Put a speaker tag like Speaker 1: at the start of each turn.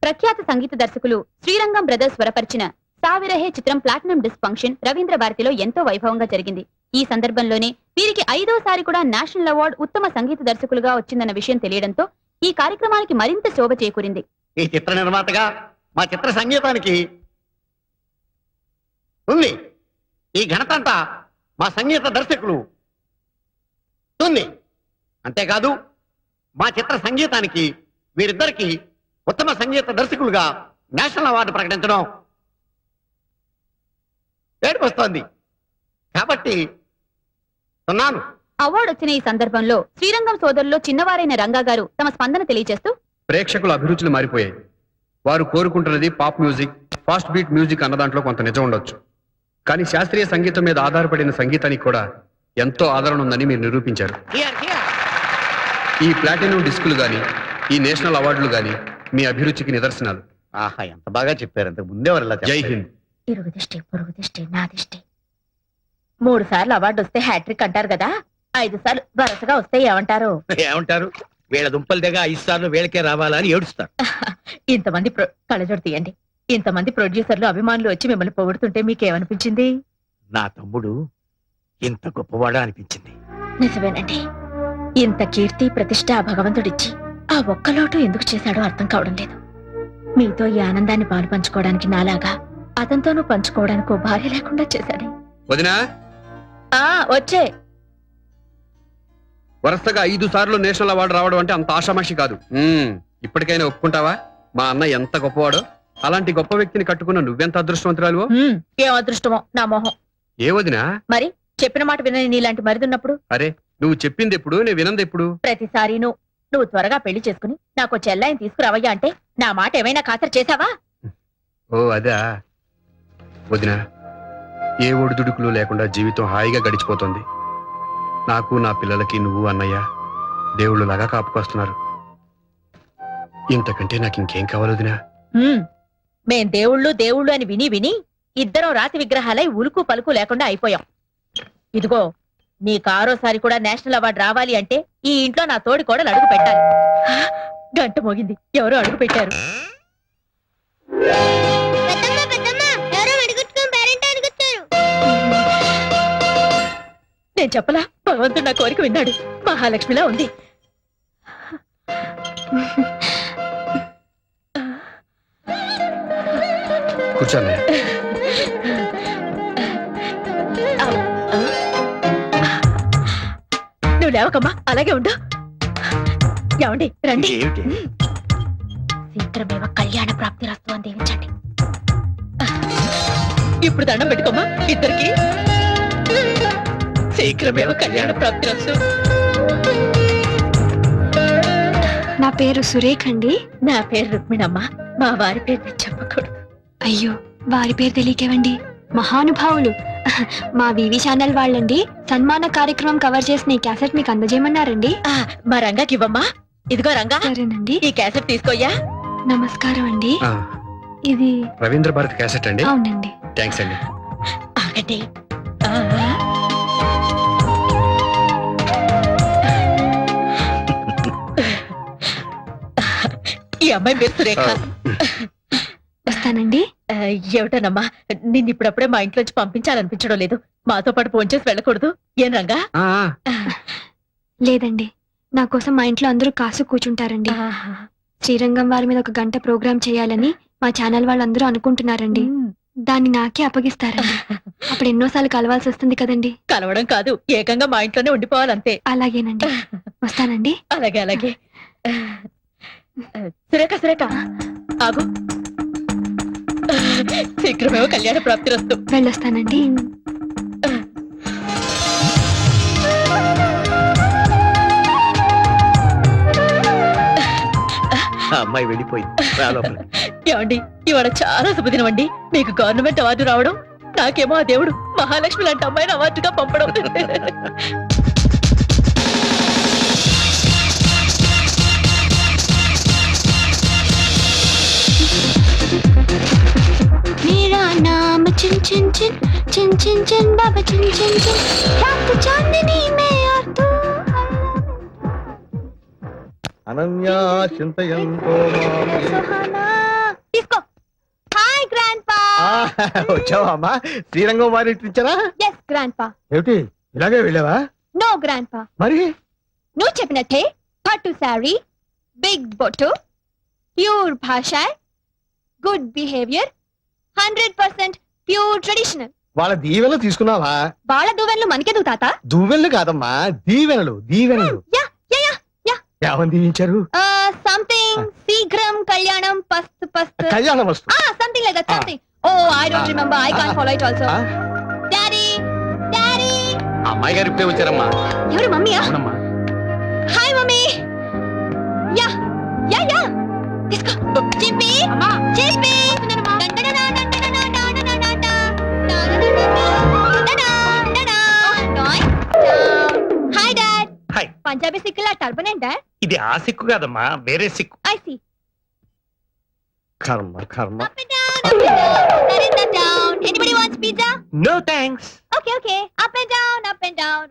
Speaker 1: ప్రఖ్యాత సంగీత దర్శకులు శ్రీరంగం బ్రదర్స్ స్వరపరిచిన సావిరహే చిత్రం ప్లాటినం డిస్క్ ఫంక్షన్ రవీంద్ర భారతిలో ఎంతో వైభవంగా జరిగింది. ఈ సందర్భంలోనే వీరికి 5వసారి కూడా నేషనల్ అవార్డు ఉత్తమ సంగీత దర్శకులుగా వచ్చిందన్న విషయం తెలియడంతో ఈ కార్యక్రమానికి మరింత శోభ చేకూరింది.
Speaker 2: ఈ చిత్ర నిర్మాతగా మా చిత్ర సంగీతానికి ఉంది. ఈ ఘనత అంతా మా సంగీత దర్శకులు ఉంది. అంతేకాదు మా చిత్ర సంగీతానికి వీరిద్దరికి ఉత్తమ సంగీత దర్శకులుగా నేషనల్ అవార్డు ప్రకటించడం ఏడుపొస్తోంది. కాబట్టి
Speaker 1: అవార్డు వచ్చిన ఈ సందర్భంలో శ్రీరంగం సోదరుల్లో చిన్నవారైన రంగా గారు తమ స్పందన తెలియజేస్తూ,
Speaker 3: ప్రేక్షకుల అభిరుచులు మారిపోయాయి. వారు కోరుకుంటున్నది pop music, fast beat music అన్న దాంట్లో కొంత నిజం ఉండొచ్చు. కానీ శాస్త్రీయ సంగీతం మీద ఆధారపడిన సంగీతానికి కూడా ఎంతో ఆదరణ ఉందని మీరు నిరూపించారు. ఈ ప్లాటినం డిస్కులు గాని, ఈ నేషనల్ అవార్డులు గాని మీ అభిరుచికి నిదర్శనాలు.
Speaker 2: ఆహా, ఎంత బాగా చెప్పారు. అంతకు ముందే వారు.
Speaker 3: జై హింద్.
Speaker 4: ఇరుగు దిష్టి, పొరుగు దిష్టి, నా దిష్టి. 3 సార్లు అవార్డు వస్తే హ్యాట్రిక్ అంటారు కదా, 5 సార్లు వరుసగా వస్తే ఏమంటారు?
Speaker 2: ఏమంటారు? వీళ్ళ దుంపల దగ్గర 5 సార్లు వీళ్ళకే రావాలని ఏడుస్తారు.
Speaker 4: ఇంతమంది కళ్ళజోడు తీయండి. ఇంతమంది ప్రొడ్యూసర్లు, అభిమానులు వచ్చి మిమ్మల్ని పొగుడుతుంటే మీకేమనిపించింది?
Speaker 2: నా తమ్ముడు ఇంత గొప్పవాడా అనిపించింది.
Speaker 4: నిజమేనండి. ఇంత కీర్తి ప్రతిష్ట ఆ భగవంతుడిచ్చి ఆ ఒక్క లోటు ఎందుకు చేశాడో అర్థం కావడం లేదు. మీతో ఈ ఆనందాన్ని పాలు పంచుకోవడానికి నాలాగా అతనితోనూ పంచుకోవడానికి ఓ భార్య లేకుండా చేశాడే.
Speaker 3: వదినా,
Speaker 4: వచ్చే
Speaker 3: వరుసగా 5 సార్లు నేషనల్ అవార్డు రావడం అంటే అంత ఆషామాషి కాదు. ఇప్పటికైనా ఒప్పుకుంటావా మా అన్న ఎంత గొప్పవాడో? అలాంటి గొప్ప వ్యక్తిని కట్టుకున్న నువ్వెంత అదృష్టవంతురాలువో.
Speaker 4: ఏం అదృష్టమో నా మొహం.
Speaker 3: ఏ వదినా?
Speaker 4: మరి చెప్పిన మాట వినని నీలాంటి మరిదున్నప్పుడు?
Speaker 3: అరే, నువ్వు చెప్పింది ఎప్పుడు, నేను వినంది ఎప్పుడు?
Speaker 4: ప్రతిసారి నువ్వు త్వరగా పెళ్లి చేసుకుని నాకు చెల్లాయిని తీసుకురావయ్యా అంటే నా మాట ఏమైనా ఖాతరు చేశావా?
Speaker 3: ఓ అదా వదినా, ఏ ఒడిదుడుకులు లేకుండా జీవితం హాయిగా గడిచిపోతుంది. నాకు, నా పిల్లలకి నువ్వు అన్నయ్య దేవుళ్ళలాగా కాపుకొస్తున్నారు. ఇంతకంటే నాకు ఇంకేం కావాలి వదినా?
Speaker 4: మేం దేవుళ్ళు అని విని విని ఇద్దరం రాతి విగ్రహాలై ఉలుకు పలుకు లేకుండా అయిపోయాం. ఇదిగో నీకు 6వసారి కూడా నేషనల్ అవార్డు రావాలి అంటే ఈ ఇంట్లో నా తోడి కోడలు అడుగు పెట్టాలి. గంట మోగింది, ఎవరో అడుగు పెట్టారు. నేను చెప్పలా, భగవంతుడు నా కోరిక విన్నాడు. మహాలక్ష్మిలా ఉంది.
Speaker 3: కూర్చోండి.
Speaker 4: నువ్వు లేవకమ్మా, అలాగే ఉండు. ఏమండి రండి. శీఘ్రమేవ కళ్యాణ ప్రాప్తి రస్తు అని దీవించండి. ఇప్పుడు దండం పెట్టుకోమ్మా ఇద్దరికి. శీఘ్రమేవ కళ్యాణ ప్రాప్తి రస్తు.
Speaker 1: నా పేరు సురేఖ్ అండి.
Speaker 4: నా పేరు రుక్మిణమ్మ. మా వారి పేరు చెప్పకూడదు.
Speaker 1: అయ్యో, వారి పేరు తెలియకేవండి. మహానుభావులు మా వివి ఛానల్ వాళ్ళండి. సన్మాన కార్యక్రమం కవర్ చేసిన ఈ క్యాసెట్ మీకు అందజేయమన్నారండి.
Speaker 4: మా రంగాకి ఇవ్వమ్మా. ఇదిగో రంగా.
Speaker 1: సరేనండి.
Speaker 4: ఈ క్యాసెట్ తీసుకోయ్యా.
Speaker 1: నమస్కారం అండి. ఇది
Speaker 3: రవీంద్ర భారతి క్యాసెట్ అండి?
Speaker 1: అవునండి.
Speaker 3: థ్యాంక్స్ అండి.
Speaker 4: ఆగండి. ఈ అమ్మాయి పేరు సురేఖ.
Speaker 1: వస్తానండి.
Speaker 4: ఏమిటోనమ్మా, నిన్ను ఇప్పుడప్పుడే మా ఇంట్లోంచి పంపించాలనిపించడం లేదు. మాతో పాటు ఫోన్ చేసి వెళ్ళకూడదు ఏం రంగా?
Speaker 1: లేదండి, నా కోసం మా ఇంట్లో అందరూ కాసు కూర్చుంటారండి. శ్రీరంగం వారి మీద 1 గంట ప్రోగ్రాం చేయాలని మా ఛానల్ వాళ్ళందరూ అనుకుంటున్నారండి. దాన్ని నాకే అప్పగిస్తారండి. అప్పుడు ఎన్నోసార్లు కలవాల్సి వస్తుంది కదండి.
Speaker 4: కలవడం కాదు, ఏకంగా మా ఇంట్లోనే ఉండిపోవాలంతే.
Speaker 1: అలాగేనండి, వస్తానండి.
Speaker 4: అలాగే అలాగే. సురేఖ సురేఖ ఆగు. శీఘ్రమేవో కళ్యాణ ప్రాప్తి రస్తు.
Speaker 1: వెళ్ళొస్తానండి.
Speaker 2: అమ్మాయి వెళ్ళిపోయింది.
Speaker 4: ఏమండి, ఇవాళ చాలా శుభదినం అండి. మీకు గవర్నమెంట్ అవార్డు రావడం, నాకేమో ఆ దేవుడు మహాలక్ష్మి లాంటి అమ్మాయిని అవార్డుగా పంపడం.
Speaker 1: मेरा नाम चिन चिन चिन चिन चिन चिन बाबा चिन चिन चिन रात चांदनी में और तू
Speaker 2: అనన్యా చింతయంతో మాం వచ్చావా అమ్మా? శ్రీరంగం వారి ఇచ్చారా?
Speaker 1: ఎస్ గ్రాండ్ పా.
Speaker 2: ఏమిటి ఇలాగే వెళ్ళావా?
Speaker 1: నో గ్రాండ్ పా,
Speaker 2: మరి
Speaker 1: నువ్వు చెప్పినట్టే పట్టు శారీ, బిగ్ బొట్టు, ప్యూర్ భాష, గుడ్ బిహేవియర్, 100% ప్యూర్ ట్రెడిషనల్.
Speaker 2: వాళ్ళ దీవెనలు తీసుకున్నావా?
Speaker 1: బాళ దువ్వెన్లు మనకెందుకు తాత?
Speaker 2: దువ్వెనలు కాదమ్మా, దీవెనలు దీవెనలు.
Speaker 1: Yeah yeah yeah yeah.
Speaker 2: ఏమని దీవించారు?
Speaker 1: సంథింగ్ శీఘ్రం కళ్యాణం పస్తు పస్తు.
Speaker 2: కళ్యాణ వస్తు.
Speaker 1: Something like that, something. Oh I don't remember, I can't follow it also. Daddy daddy.
Speaker 3: అమ్మాయి గారు ఇప్పుడే వచ్చారమ్మా.
Speaker 1: ఎవరు? మమ్మీయా?
Speaker 3: అవునమ్మా.
Speaker 1: Hi mummy. Yeah yeah yeah. తీసుకో. చిప్పి చిప్పి. Hi dad.
Speaker 2: హాయ్.
Speaker 1: పంజాబీ సిక్కులా టర్బన్ ఏంటి డాడ్?
Speaker 2: ఇది ఆ సిక్కు కాదమ్మా, వేరే సిక్కు.
Speaker 1: I see.
Speaker 2: కర్మ కర్మ.
Speaker 1: Up and down, up and down. Narendra down. Anybody wants pizza?
Speaker 2: No thanks.
Speaker 1: Okay, okay. Up and down, up and down.